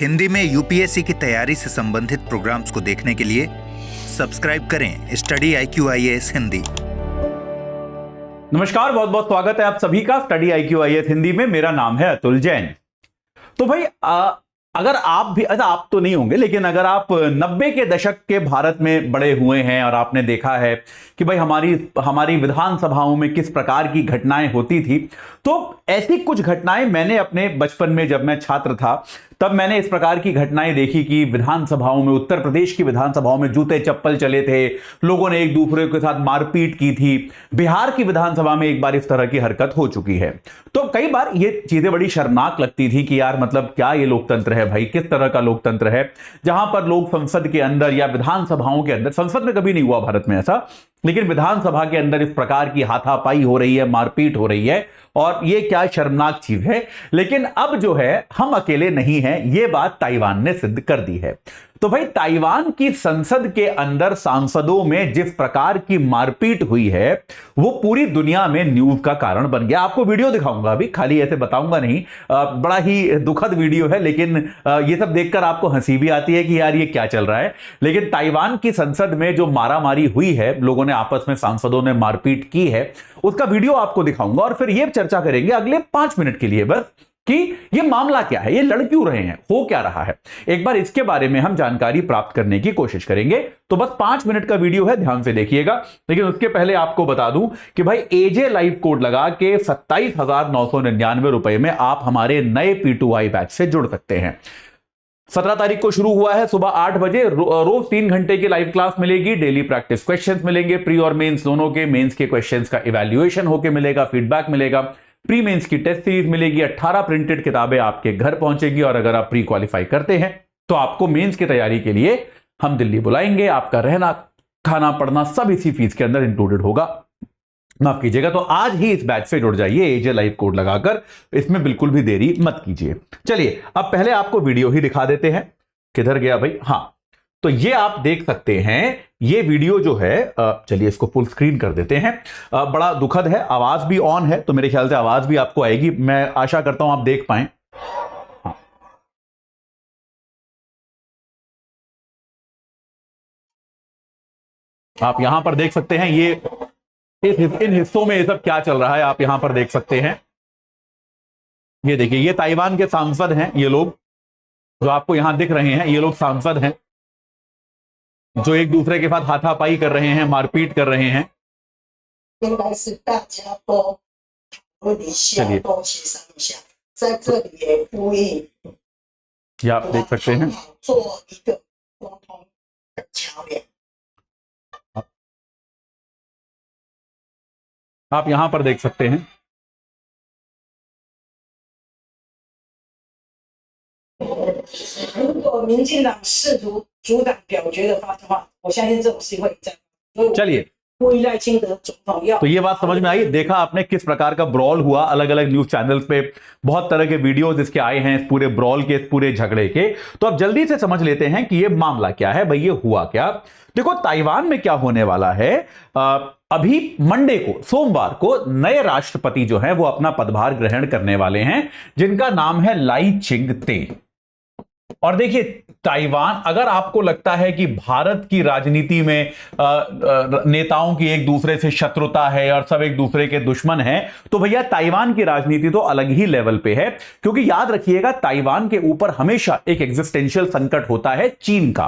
हिंदी में यूपीएससी की तैयारी से संबंधित प्रोग्राम्स को देखने के लिए सब्सक्राइब करें स्टडी IQ-IAS हिंदी। नमस्कार, बहुत बहुत स्वागत है आप सभी का स्टडी IQ-IAS हिंदी में। मेरा नाम है अतुल जैन। तो भाई अगर आप भी, आप तो नहीं होंगे, लेकिन अगर आप 90 के दशक के भारत में बड़े हुए हैं और आपने देखा है कि भाई हमारी विधानसभाओं में किस प्रकार की घटनाएं होती थी, तो ऐसी कुछ घटनाएं मैंने अपने बचपन में, जब मैं छात्र था तब मैंने इस प्रकार की घटनाएं देखी कि विधानसभाओं में, उत्तर प्रदेश की विधानसभाओं में जूते चप्पल चले थे, लोगों ने एक दूसरे के साथ मारपीट की थी। बिहार की विधानसभा में एक बार इस तरह की हरकत हो चुकी है। तो कई बार ये चीजें बड़ी शर्मनाक लगती थी कि यार मतलब क्या ये लोकतंत्र है भाई, किस तरह का लोकतंत्र है जहां पर लोग संसद के अंदर या विधानसभाओं के अंदर, संसद में कभी नहीं हुआ भारत में ऐसा, लेकिन विधानसभा के अंदर इस प्रकार की हाथापाई हो रही है, मारपीट हो रही है, और ये क्या शर्मनाक चीज है। लेकिन अब जो है, हम अकेले नहीं हैं, ये बात ताइवान ने सिद्ध कर दी है। तो भाई ताइवान की संसद के अंदर सांसदों में जिस प्रकार की मारपीट हुई है वो पूरी दुनिया में न्यूज का कारण बन गया। आपको वीडियो दिखाऊंगा, अभी खाली ऐसे बताऊंगा नहीं, बड़ा ही दुखद वीडियो है, लेकिन ये सब देखकर आपको हंसी भी आती है कि यार ये क्या चल रहा है। लेकिन ताइवान की संसद में जो मारामारी हुई है, लोगों ने आपस में, सांसदों ने मारपीट की है, उसका वीडियो आपको दिखाऊंगा और फिर ये चर्चा करेंगे अगले 5 मिनट के लिए बस कि ये मामला क्या है, ये लड़ क्यों रहे हैं, हो क्या रहा है। एक बार इसके बारे में हम जानकारी प्राप्त करने की कोशिश करेंगे। तो बस 5 मिनट का वीडियो है, ध्यान से देखिएगा। लेकिन उसके पहले आपको बता दूं कि भाई एजे लाइव कोड लगा के 27,999 रुपए में आप हमारे नए P2I बैच से जुड़ सकते हैं। 17 तारीख को शुरू हुआ है, सुबह 8 बजे रोज 3 घंटे की लाइव क्लास मिलेगी। डेली प्रैक्टिस क्वेश्चंस मिलेंगे, प्री और मेंस दोनों के। मेंस के क्वेश्चंस का इवैल्यूएशन होके मिलेगा, फीडबैक मिलेगा। प्री मेंस की टेस्ट सीरीज मिलेगी, 18 प्रिंटेड किताबें आपके घर पहुंचेगी, और अगर आप प्री क्वालिफाई करते हैं तो आपको मेंस की तैयारी के लिए हम दिल्ली बुलाएंगे। आपका रहना, खाना, पढ़ना सब इसी फीस के अंदर इंक्लूडेड होगा, माफ कीजिएगा। तो आज ही इस बैच से जुड़ जाइए एजे लाइव कोड लगाकर, इसमें बिल्कुल भी देरी मत कीजिए। चलिए अब पहले आपको वीडियो ही दिखा देते हैं। किधर गया भाई, हाँ, तो ये आप देख सकते हैं, ये वीडियो जो है, चलिए इसको फुल स्क्रीन कर देते हैं। बड़ा दुखद है, आवाज भी ऑन है, तो मेरे ख्याल से आवाज भी आपको आएगी, मैं आशा करता हूं आप देख पाएं। हाँ। आप यहां पर देख सकते हैं, ये इन हिस्सों में ये सब क्या चल रहा है, आप यहां पर देख सकते हैं। ये देखिए, ये ताइवान के सांसद हैं, ये लोग जो आपको यहां दिख रहे हैं, ये लोग सांसद हैं जो एक दूसरे के साथ हाथापाई कर रहे हैं, मारपीट कर रहे हैं। चलिए, ये आप देख सकते हैं। आप यहां पर देख सकते हैं। चलिए, तो ये बात समझ में आई, देखा आपने किस प्रकार का ब्रॉल हुआ। अलग अलग न्यूज चैनल्स पे बहुत तरह के वीडियोस इसके आए हैं, इस पूरे ब्रॉल के, इस पूरे झगड़े के। तो अब जल्दी से समझ लेते हैं कि ये मामला क्या है भाई, ये हुआ क्या। देखो ताइवान में क्या होने वाला है, अभी मंडे को, सोमवार को नए राष्ट्रपति जो हैं वो अपना पदभार ग्रहण करने वाले हैं, जिनका नाम है लाई चिंग-ते। और देखिए ताइवान, अगर आपको लगता है कि भारत की राजनीति में नेताओं की एक दूसरे से शत्रुता है और सब एक दूसरे के दुश्मन हैं, तो भैया ताइवान की राजनीति तो अलग ही लेवल पे है। क्योंकि याद रखिएगा, ताइवान के ऊपर हमेशा एक एग्जिस्टेंशियल संकट होता है चीन का,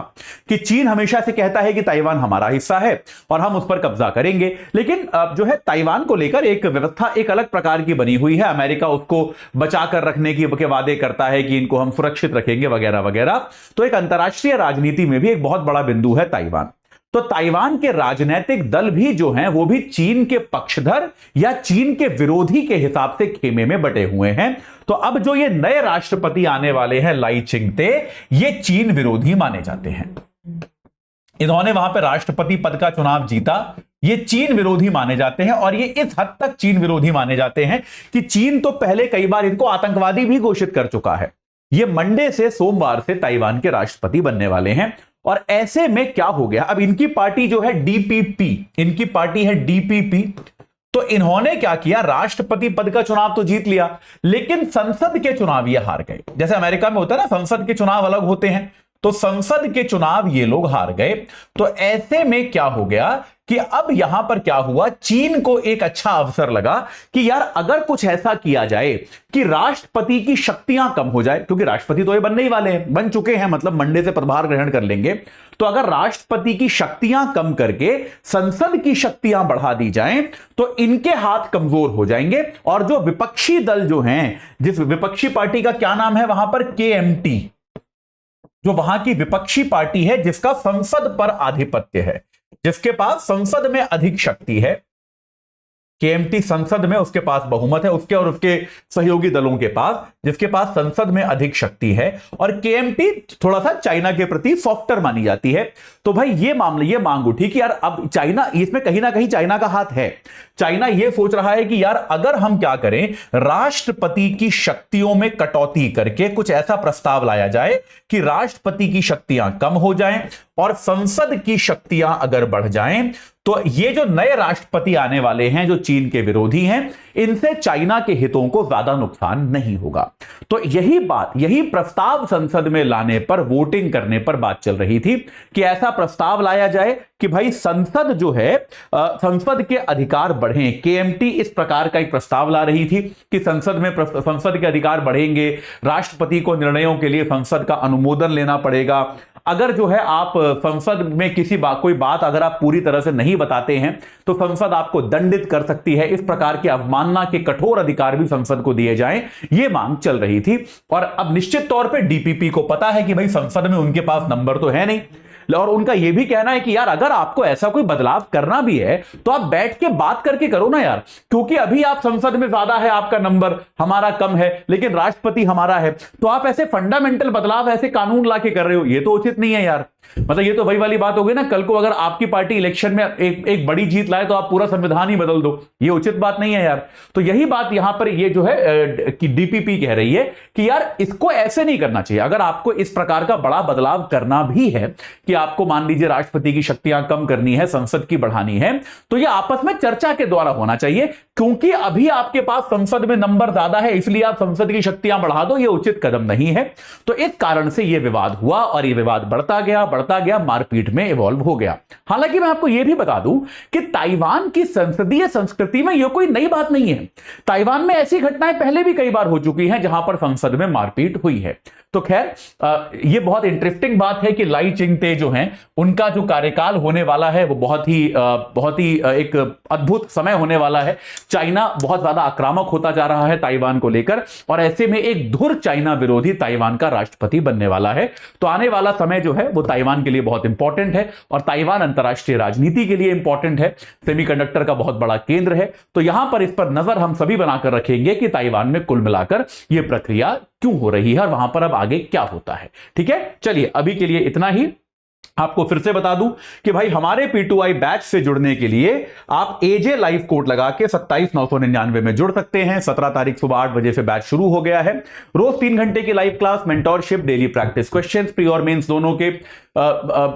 कि चीन हमेशा से कहता है कि ताइवान हमारा हिस्सा है और हम उस पर कब्जा करेंगे। लेकिन जो है ताइवान को लेकर एक व्यवस्था एक अलग प्रकार की बनी हुई है। अमेरिका उसको बचाकर रखने के वादे करता है कि इनको हम सुरक्षित रखेंगे वगैरह वगैरह। तो एक अंतरराष्ट्रीय राजनीति में भी एक बहुत बड़ा बिंदु है ताइवान। तो ताइवान के राजनीतिक दल भी जो हैं वो भी चीन के पक्षधर या चीन के विरोधी के हिसाब से खेमे में बटे हुए हैं। तो अब जो ये नए राष्ट्रपति आने वाले हैं लाई चिंग-ते, ये चीन विरोधी माने जाते हैं। इन्होंने वहां पर राष्ट्रपति पद का चुनाव जीता, ये चीन विरोधी माने जाते हैं। और ये इस हद तक चीन विरोधी माने जाते हैं कि चीन तो पहले कई बार इनको आतंकवादी भी घोषित कर चुका है। ये मंडे से, सोमवार से ताइवान के राष्ट्रपति बनने वाले हैं। और ऐसे में क्या हो गया, अब इनकी पार्टी जो है DPP, इनकी पार्टी है DPP, तो इन्होंने क्या किया, राष्ट्रपति पद का चुनाव तो जीत लिया, लेकिन संसद के चुनाव ये हार गए। जैसे अमेरिका में होता है ना, संसद के चुनाव अलग होते हैं, तो संसद के चुनाव ये लोग हार गए। तो ऐसे में क्या हो गया कि अब यहां पर क्या हुआ, चीन को एक अच्छा अवसर लगा कि यार अगर कुछ ऐसा किया जाए कि राष्ट्रपति की शक्तियां कम हो जाए, क्योंकि राष्ट्रपति तो ये बनने ही वाले हैं, बन चुके हैं, मतलब मंडे से प्रभार ग्रहण कर लेंगे। तो अगर राष्ट्रपति की शक्तियां कम करके संसद की शक्तियां बढ़ा दी जाएं तो इनके हाथ कमजोर हो जाएंगे, और जो विपक्षी दल जो हैं, जिस विपक्षी पार्टी का क्या नाम है वहां पर, KMT, जो वहां की विपक्षी पार्टी है जिसका संसद पर आधिपत्य है, जिसके पास संसद में अधिक शक्ति है, KMT संसद में उसके पास बहुमत है, उसके और उसके सहयोगी दलों के पास, जिसके पास संसद में अधिक शक्ति है, और KMT थोड़ा सा चाइना के प्रति सॉफ्टर मानी जाती है। तो भाई ये मामले, ये मांग उठी कि यार अब चाइना, इसमें कहीं ना कहीं चाइना का हाथ है। चाइना ये सोच रहा है कि यार अगर हम क्या करें, राष्ट्रपति की शक्तियों में कटौती करके कुछ ऐसा प्रस्ताव लाया जाए कि राष्ट्रपति की शक्तियां कम हो जाएं और संसद की शक्तियां अगर बढ़ जाएं, तो ये जो नए राष्ट्रपति आने वाले हैं जो चीन के विरोधी हैं, इनसे चाइना के हितों को ज्यादा नुकसान नहीं होगा। तो यही बात, यही प्रस्ताव संसद में लाने पर, वोटिंग करने पर बात चल रही थी कि ऐसा प्रस्ताव लाया जाए कि भाई संसद जो है, संसद के अधिकार बढ़ें। KMT इस प्रकार का एक प्रस्ताव ला रही थी कि संसद के अधिकार बढ़ेंगे, राष्ट्रपति को निर्णयों के लिए संसद का अनुमोदन लेना पड़ेगा। अगर जो है आप संसद में कोई बात अगर आप पूरी तरह से नहीं बताते हैं तो संसद आपको दंडित कर सकती है। इस प्रकार की अवमानना के कठोर अधिकार भी संसद को दिए जाएं, यह मांग चल रही थी। और अब निश्चित तौर पे DPP को पता है कि भाई संसद में उनके पास नंबर तो है नहीं, और उनका यह भी कहना है कि यार अगर आपको ऐसा कोई बदलाव करना भी है तो आप बैठ के बात करके करो ना यार, क्योंकि अभी आप संसद में ज्यादा है आपका नंबर, हमारा कम है, लेकिन राष्ट्रपति हमारा है, तो आप ऐसे फंडामेंटल बदलाव, ऐसे कानून लाके कर रहे हो, ये तो उचित नहीं है यार। मतलब ये तो वही वाली बात होगी ना, कल को अगर आपकी पार्टी इलेक्शन में एक बड़ी जीत लाए तो आप पूरा संविधान ही बदल दो, ये उचित बात नहीं है यार। तो यही बात यहां पर ये जो है कि DPP कह रही है कि यार इसको ऐसे नहीं करना चाहिए। अगर आपको इस प्रकार का बड़ा बदलाव करना भी है कि आपको मान लीजिए राष्ट्रपति की शक्तियां कम करनी है, संसद की बढ़ानी है, तो यह आपस में चर्चा के द्वारा होना चाहिए, क्योंकि अभी आपके पास संसद में नंबर ज्यादा है इसलिए आप संसद की शक्तियां बढ़ा दो, यह उचित कदम नहीं है। तो इस कारण से यह विवाद हुआ और यह विवाद बढ़ता गया, मारपीट में इवॉल्व हो गया। हालांकि मैं आपको यह भी बता दूं कि ताइवान की संसदीय संस्कृति में यह कोई नई बात नहीं है। ताइवान में ऐसी घटनाएं पहले भी कई बार हो चुकी हैं जहां पर संसद में मारपीट हुई है। तो खैर यह बहुत इंटरेस्टिंग बात है कि लाई चिंगते जो हैं उनका जो कार्यकाल होने वाला है वो बहुत ही एक अद्भुत समय होने वाला है। चाइना बहुत ज्यादा आक्रामक होता जा रहा है ताइवान को लेकर, और ऐसे में एक धुर चाइना विरोधी ताइवान का राष्ट्रपति बनने वाला है। तो आने वाला समय जो है वो ताइवान के लिए बहुत इंपॉर्टेंट है, और ताइवान अंतर्राष्ट्रीय राजनीति के लिए इंपॉर्टेंट है, सेमीकंडक्टर का बहुत बड़ा केंद्र है। तो यहां पर इस पर नजर हम सभी बनाकर रखेंगे कि ताइवान में कुल मिलाकर यह प्रक्रिया क्यों हो रही है और वहां पर अब आगे क्या होता है। ठीक है, चलिए अभी के लिए इतना ही। आपको फिर से बता दूं कि भाई हमारे P2I बैच से जुड़ने के लिए आप AJ लाइव कोड लगा के 27,999 में जुड़ सकते हैं। 17 तारीख सुबह 8 बजे से बैच शुरू हो गया है। रोज 3 घंटे की live class, mentorship, daily practice questions, pre और मेंस दोनों के,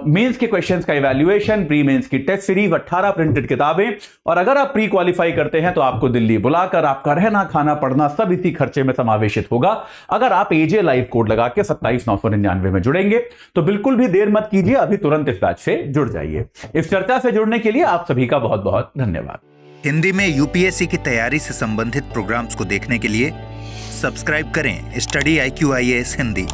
मेंस के क्वेश्चंस का इवैल्यूएशन, प्री मेंस की टेस्ट सीरीज, 18 प्रिंटेड किताबें, और अगर आप प्री क्वालिफाई करते हैं तो आपको दिल्ली बुलाकर आपका रहना, खाना, पढ़ना सब इसी खर्चे में समावेशित होगा। अगर आप AJ लाइव कोड लगा के 27,999 में जुड़ेंगे तो बिल्कुल भी देर मत कीजिए, अभी तुरंत इस बैच से जुड़ जाइए। इस चर्चा से जुड़ने के लिए आप सभी का बहुत बहुत धन्यवाद। हिंदी में UPSC की तैयारी से संबंधित प्रोग्राम्स को देखने के लिए सब्सक्राइब करें स्टडी IQ IAS हिंदी।